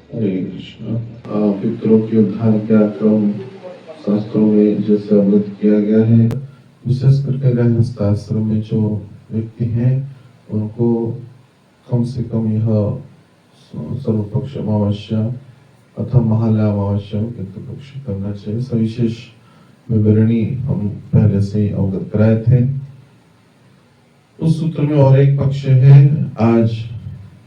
हरे कृष्ण। पितरों के उद्धार का क्रम शास्त्रों में जैसे अवगत किया गया है, विशेष करके गृहस्थ आश्रम में जो व्यक्ति हैं उनको कम से कम यह सर्व पक्ष अमावस्या अथवा महालया अमावस्या में पितृपक्ष करना चाहिए। सविशेष विवरणी हम पहले से ही अवगत कराए थे। उस सूत्र में और एक पक्ष है। आज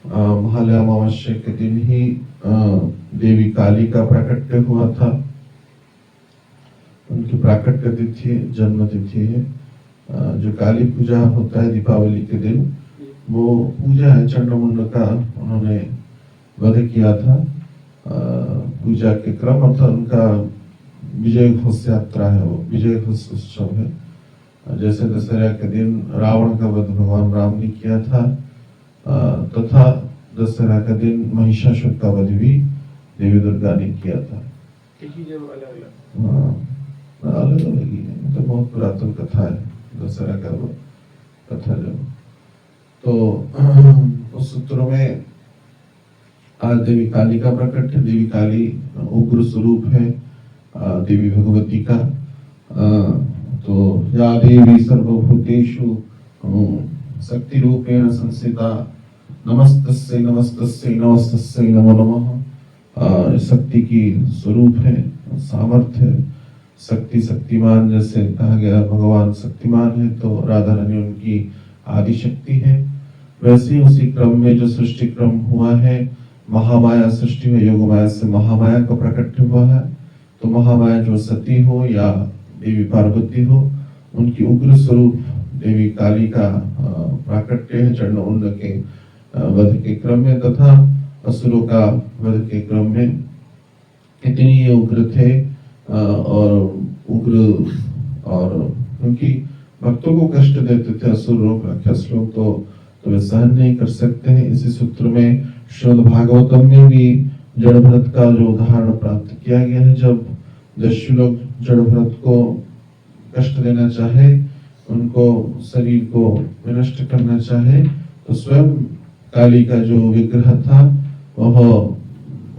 महालया अमावस्या के दिन ही देवी काली का प्राकट्य हुआ था। उनकी प्राकट्य तिथि जन्म तिथि है। जो काली पूजा होता है दीपावली के दिन, वो पूजा है। चंडमुंड का उन्होंने वध किया था। पूजा के क्रम अर्थात उनका विजय घोष यात्रा है, वो विजय घोष उत्सव है। जैसे दशहरा के दिन रावण का वध भगवान राम ने किया था, तथा दशहरा का दिन महिषासुर का वध भी देवी दुर्गा ने किया था। अलग अलग ही है, तो बहुत पुरातन कथा है दशहरा का कथा। जब तो उस सूत्र में आज देवी काली का प्रकट है। देवी काली उग्र स्वरूप है देवी भगवती का। तो या देवी सर्वभूतेषु शक्ति रूपेण संस्थिता नमस्तस्यै नमस्तस्यै नमस्तस्यै नमो नमः। शक्ति की स्वरूप है, सामर्थ्य है। शक्ति शक्तिमान जैसे कहा गया, भगवान शक्तिमान है तो राधा रानी उनकी आदि शक्ति है। वैसे ही उसी क्रम में जो सृष्टि क्रम हुआ है, महामाया सृष्टि में योग माया से महामाया का प्रकट हुआ है। तो महामाया जो सती हो या देवी पार्वती हो, उनकी उग्र स्वरूप देवी काली का प्राकट्य है चंडमुंड के वध के क्रम में, तथा असुरों का वध के क्रम में। इतनी ये उग्र थे और उग्र, और क्योंकि भक्तों को कष्ट देते थे असुर लोग, राक्षस लोग, तो वे सहन नहीं कर सकते हैं। इसी सूत्र में श्रीमद् भागवतम में भी जड़ भरत का जो उदाहरण प्राप्त किया गया है। जब दस्यु लोग जड़ भरत को कष्ट देना चाहे, उनको शरीर को विनष्ट करना चाहे, तो स्वयं काली का जो विग्रह था वह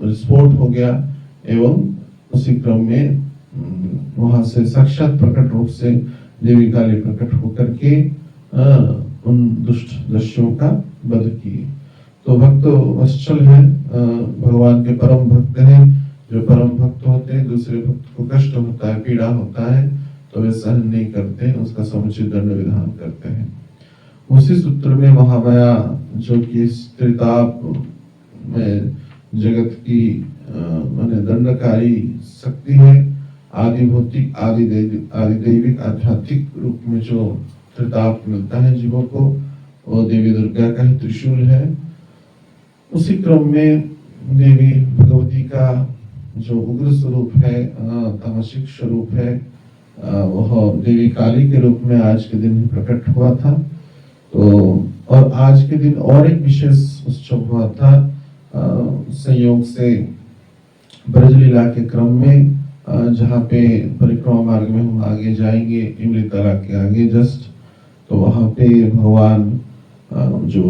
विस्फोट हो गया एवं उसी क्रम में वहां से साक्षात प्रकट रूप से देवी काली प्रकट होकर के उन दुष्ट दस्युओं का वध किए। तो भक्त वत्सल है, भगवान के परम भक्त हैं। जो परम भक्त होते हैं, दूसरे भक्त को कष्ट होता है, पीड़ा होता है, तो वे सहन नहीं करते, उसका समुचित दंड विधान करते हैं। उसी सूत्र में महामाया जो कि त्रिताप में जगत की माने दंडकारी शक्ति है, आदि भौतिक आदि दैविक आध्यात्मिक रूप में जो त्रिताप मिलता है जीवों को, वो देवी दुर्गा का ही त्रिशूल है। उसी क्रम में देवी भगवती का जो उग्र स्वरूप है, तामसिक स्वरूप है, वह देवी काली के रूप में आज के दिन प्रकट हुआ था। तो और आज के दिन और एक विशेष उत्सव हुआ था। संयोग से ब्रजलीला के क्रम में, जहाँ पे परिक्रमा मार्ग में हम आगे जाएंगे, इमली तला के आगे जस्ट, तो वहाँ पे भगवान जो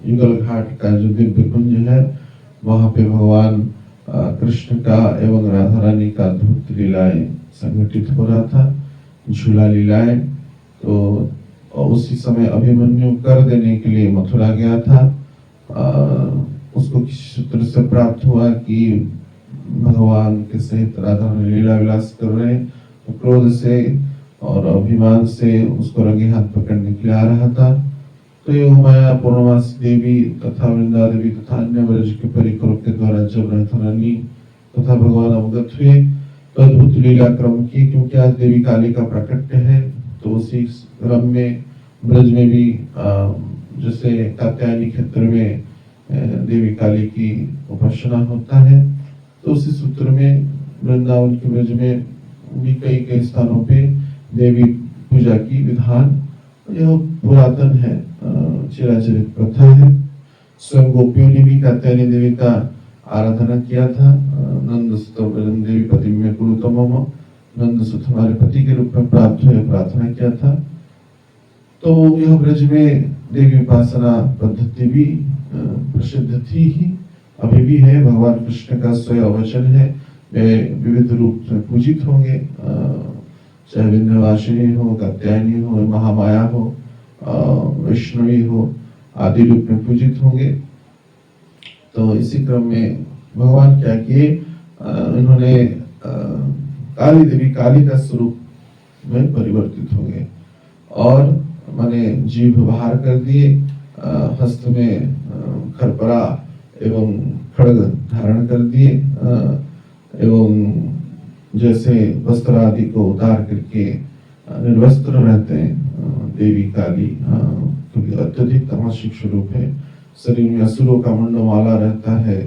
युगल घाट का जो दिव्य कुंज है, वहाँ पे भगवान कृष्ण का एवं राधा रानी का अद्भुत लीलाएं संगठित हो रहा था, झूला लीलाएं। तो उसी समय अभिमन्यु कर देने के लिए मथुरा गया था। उसको किसी सूत्र से प्राप्त हुआ कि भगवान के सहित राधा रानी लीला विलास कर रहे हैं, तो क्रोध से और अभिमान से उसको रंगे हाथ पकड़ने के लिए आ रहा था। तो योग माया पूर्णमासी देवी तथा वृंदा देवी तथा अन्य ब्रज के परिकरों के द्वारा जब राधा रानी तथा भगवान अवगत हुए तो अद्भुत लीला क्रम की, क्योंकि आज देवी काली का प्राकट्य है। तो उसी क्रम में ब्रज में भी जैसे कात्यायनी क्षेत्र में देवी काली की उपासना होता है, तो उसी सूत्र में वृंदावन के ब्रज में भी कई स्थानों पे देवी पूजा की विधान, यह पुरातन है, चिराचरित प्रथा है। स्वयं गोपियों ने भी कात्यायनी देवी का आराधना किया था। नंद सुत देवी पति में कुरुतमम, नंद सुत हमारे पति के रूप में प्राप्त हुए, प्रार्थना किया था। तो यह ब्रज में देवी उपासना पद्धति भी प्रसिद्ध थी ही। अभी भी है। भगवान कृष्ण का स्वयं वचन है, वे विविध रूप में पूजित होंगे, चाहे विंध्यवासिनी हो, कात्यायनी हो, महामाया हो, वैष्णवी हो, आदि रूप में पूजित होंगे। तो इसी क्रम में भगवान क्या किए, इन्होंने काली देवी, काली का स्वरूप में परिवर्तित हो गए और माने जीभ बाहर कर दिए, हस्त में खरपरा एवं खड्ग धारण कर दिए, एवं जैसे वस्त्र आदि को उतार करके निर्वस्त्र रहते हैं देवी काली, क्योंकि अत्यधिक तामसिक स्वरूप है। शरीर में असुरों का मुंडमाला रहता है,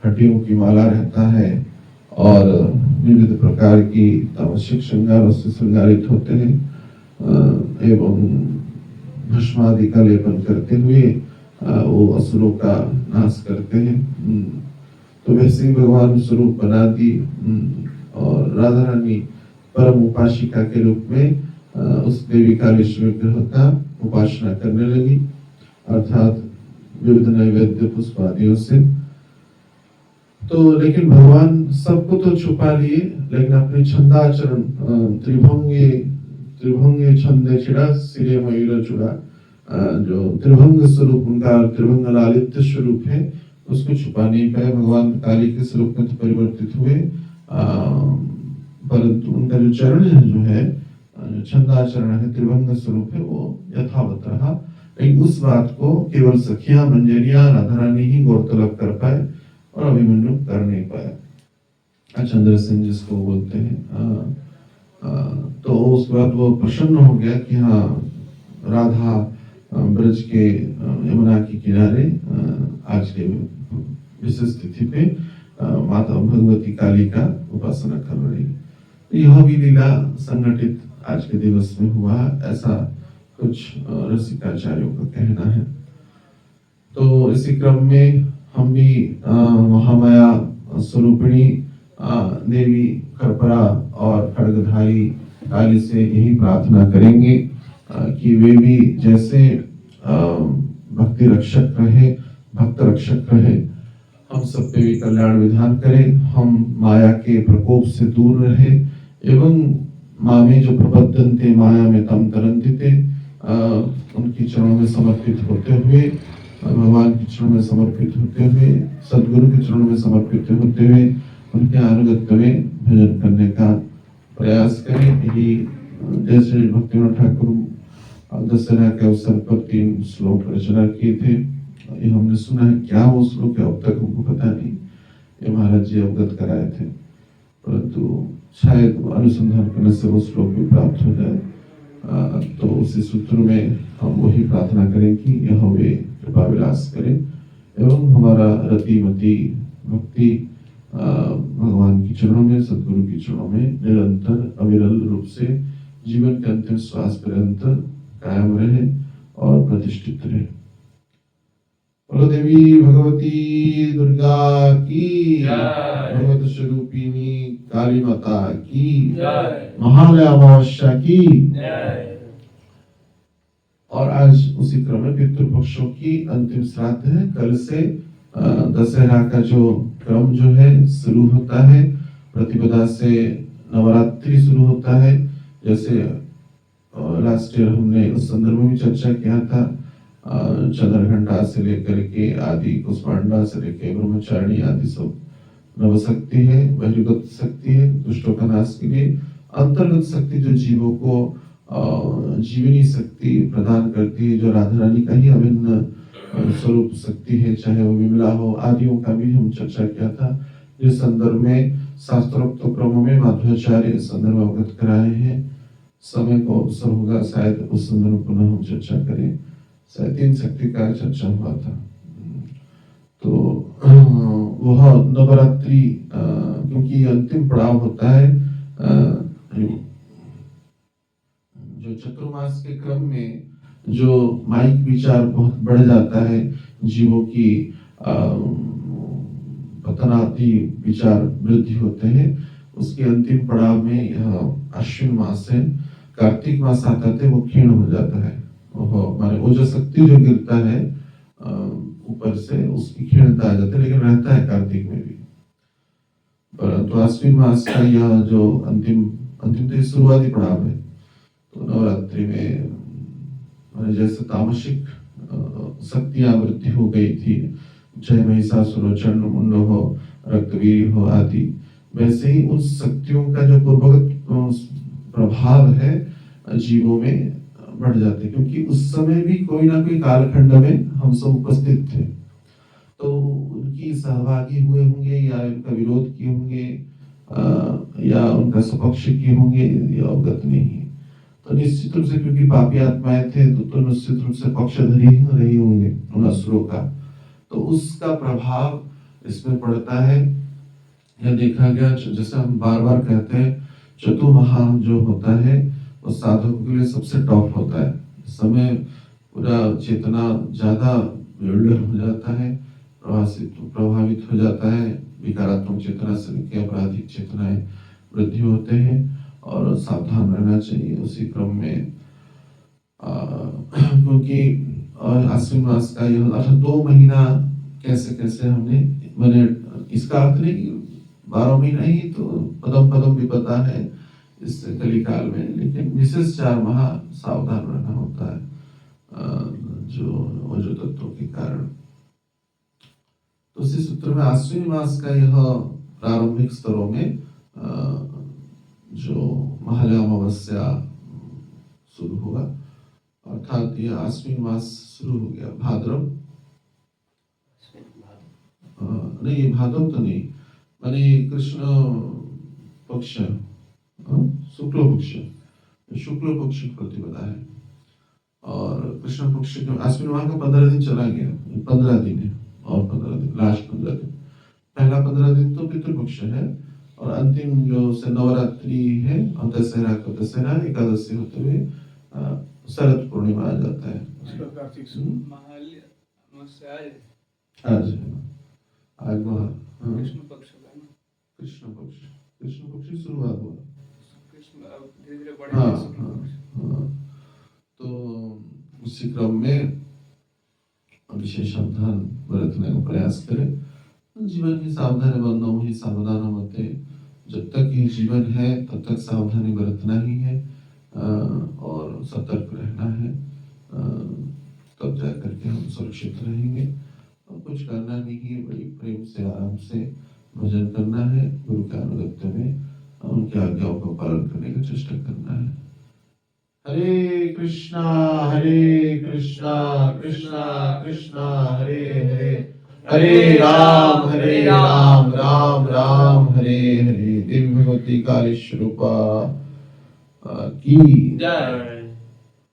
हड्डियों की माला रहता है और विविध प्रकार की तामसिक श्रृंगारों से श्रृंगारित होते हैं, एवं भस्मादि का लेपन करते हुए वो असुरों का नाश करते हैं। तो वैसे ही भगवान स्वरूप बना दी और राधा रानी परम उपासिका के रूप में उस देवी कालेश्वर विग्रह का उपासना करने लगी, अर्थात विविध नैवेद्य पुष्प आदियों से। तो लेकिन भगवान सबको तो छुपा लिए, लेकिन अपने छंदाचरण त्रिभंगे छंदे चिड़ा सिरे मयूर चुड़ा, जो त्रिभंग स्वरूप उनका त्रिभंग लालित्य स्वरूप है, उसको छुपा नहीं पाए। भगवान काली के स्वरूप में तो परिवर्तित हुए, परंतु उनका जो चरण है, जो छंदाचरण है, त्रिभंग स्वरूप है, वो यथावत रहा। लेकिन उस बात को केवल सखियां, मंजरियां, राधा रानी ही गौरतलब कर पाए और अभिमन्यु कर नहीं पाया। चंद्र सेन जिसको बोलते हैं, तो उसके बाद वो प्रसन्न हो गया कि हाँ, राधा ब्रज के यमुना के किनारे आज के विशेष तिथि पे माता भगवती काली का उपासना कर रही है। तो यह भी लीला संगठित आज के दिवस में हुआ, ऐसा कुछ रसिकाचार्यों का कहना है। तो इसी क्रम में हम भी महामाया स्वरूपिणी देवी खरपरा और खड्गधारी काली से यही प्रार्थना करेंगे कि वे भी जैसे भक्ति रक्षक रहे, भक्त रक्षक रहे, हम सब पे भी कल्याण विधान करें, हम माया के प्रकोप से दूर रहे एवं माँ में जो प्रबद्धन्ते माया में तम तरन्तिते, उनकी चरणों में समर्पित होते हुए, भगवान के चरणों में समर्पित होते हुए, सदगुरु के चरणों में समर्पित होते हुए उनके अनुगत्य में भजन करने का प्रयास करें। यही जैसे भक्तिविनोद ठाकुर दशहरा के अवसर पर 3 श्लोक रचना किए थे, ये हमने सुना है। क्या वो श्लोक अब तक हमको पता नहीं, ये महाराज जी अवगत कराए थे, परंतु शायद अनुसंधान करने से वो श्लोक भी प्राप्त हो जाए। तो उसी सूत्र में हम वही प्रार्थना करें कि यह वे कृपा विलास करें एवं हमारा रतिमती भक्ति भगवान के चरणों में, सदगुरु के चरणों में निरंतर अविरल रूप से जीवन के अंतिम श्वास पर्यंत कायम रहे और प्रतिष्ठित रहे। बोलो देवी भगवती दुर्गा की, भगवत स्वरूपिणी काली माता की, महालय अमावस्या की। और आज उसी क्रम में पितृपक्षों की अंतिम श्राद्ध है। कल से दशहरा का जो क्रम जो है शुरू होता है, प्रतिपदा से नवरात्रि शुरू होता है। जैसे लास्ट ईयर हमने उस संदर्भ में भी चर्चा किया था, चंद्रघंटा से लेकर के आदि कुष्मांडा से लेकर ब्रह्मचारिणी आदि सब नवशक्ति है, बहिर्गत शक्ति है दुष्टों का नाश के लिए। अंतर्गत शक्ति जो जीवों को जीवनी शक्ति प्रदान करती है, जो राधा रानी का ही अभिन्न स्वरूप शक्ति है, चाहे वो विमला हो, आदियों का भी हम चर्चा किया था, जिस संदर्भ में शास्त्रोक्त क्रम में माध्वाचार्य संदर्भ अवगत कराए हैं। समय को अवसर होगा शायद उस संदर्भ पुनः हम चर्चा करें। शायद 3 शक्ति का चर्चा हुआ था। तो वह नवरात्रि क्योंकि अंतिम पड़ाव होता है, जो चतुर्मास के क्रम में जो माइक विचार बहुत बढ़ जाता है, जीवों की पतनादि विचार वृद्धि होते हैं, उसके अंतिम पड़ाव में यह अश्विन मास है। कार्तिक मास आता है वो क्षीण हो जाता है, माने ओजस शक्ति जो गिरता है ऊपर से उसकी क्षीणता आ जाती है, लेकिन रहता है कार्तिक में भी। परंतु आश्विन मास का यह जो अंतिम अंतिम तो शुरुआती पड़ाव है। तो नवरात्रि में माने जैसे तामसिक शक्तियां वृद्धि हो गई थी, जय महिषासुर चंड मुंडो हो, रक्तवीर हो आदि, वैसे ही उन शक्तियों का जो पूर्वगत प्रभाव है जीवों में बढ़ जाते, क्योंकि उस समय भी कोई ना कोई कालखंड में हम सब उपस्थित थे, तो उनकी सहभागी हुए होंगे या उनका विरोध किए होंगे या उनका सपक्ष किए होंगे, ये अवगत नहीं है। तो निश्चित रूप से क्योंकि पापी आत्माएं थे तो निश्चित रूप से पक्षधरी ही रही होंगे उन असुरों का, तो उसका प्रभाव इसमें पड़ता है। यह देखा गया, जैसे हम बार बार कहते हैं, चतुर्महा जो होता है वो साधकों के लिए सबसे टॉप होता है। समय पूरा चेतना ज्यादा विरल हो जाता है, प्रभावित हो जाता है, विकारात्मक चेतना से लेकर आपराधिक चेतनाएं वृद्धि होते हैं और सावधान रहना चाहिए उसी क्रम में। क्योंकि आश्विन मास का यह 2 महीना कैसे कैसे हमने मैंने, इसका अर्थ नहीं कि 12 महीना ही तो पदम पदम विपदा है इस कलिकाल में, लेकिन विशेष 4 माह सावधान रहना होता है जो तत्वों के कारण। तो उसी सूत्र में आश्विन मास का यह प्रारंभिक स्तरों में जो महालया अमावस्या शुरू होगा, अर्थात यह आश्विन मास शुरू हो गया। भाद्रव नहीं, ये भाद्रव तो नहीं, माने कृष्ण पक्ष, शुक्ल पक्ष प्रतिपदा है, और कृष्ण पक्ष के आश्विन माह का 15 दिन चला गया, 15 दिन है और 15 दिन, लास्ट 15 दिन, पहला 15 दिन तो पितृपक्ष है और अंतिम जो से नवरात्रि है और दशहरा का दशहरा एकादशी होते हुए शरद पूर्णिमा आ जाता है। कार्तिक आज कृष्ण पक्ष कृष्ण पक्ष शुरुआत हुआ, धीरे धीरे बढ़े। तो उसी क्रम में विशेष सावधान बरतने का प्रयास करें। जीवन की सावधानी बंदों ही सावधान होते, जब तक ये जीवन है तब तक सावधानी बरतना ही है और सतर्क रहना है, तब जा करके हम सुरक्षित रहेंगे। और कुछ करना नहीं है, बड़ी प्रेम से आराम से भजन करना है, गुरु के अनुगत्य में उनकी आज्ञाओं का पालन करने का चेष्टा करना है। हरे कृष्णा कृष्णा कृष्णा हरे हरे, हरे राम राम राम हरे हरे। देवी भगवती काली स्वरूपा की जय।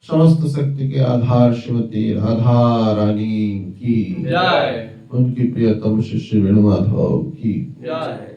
समस्त शक्ति के आधार श्रीमती राधा रानी की जय। उनकी प्रियतम शिष्य वेणुमाधव की जय।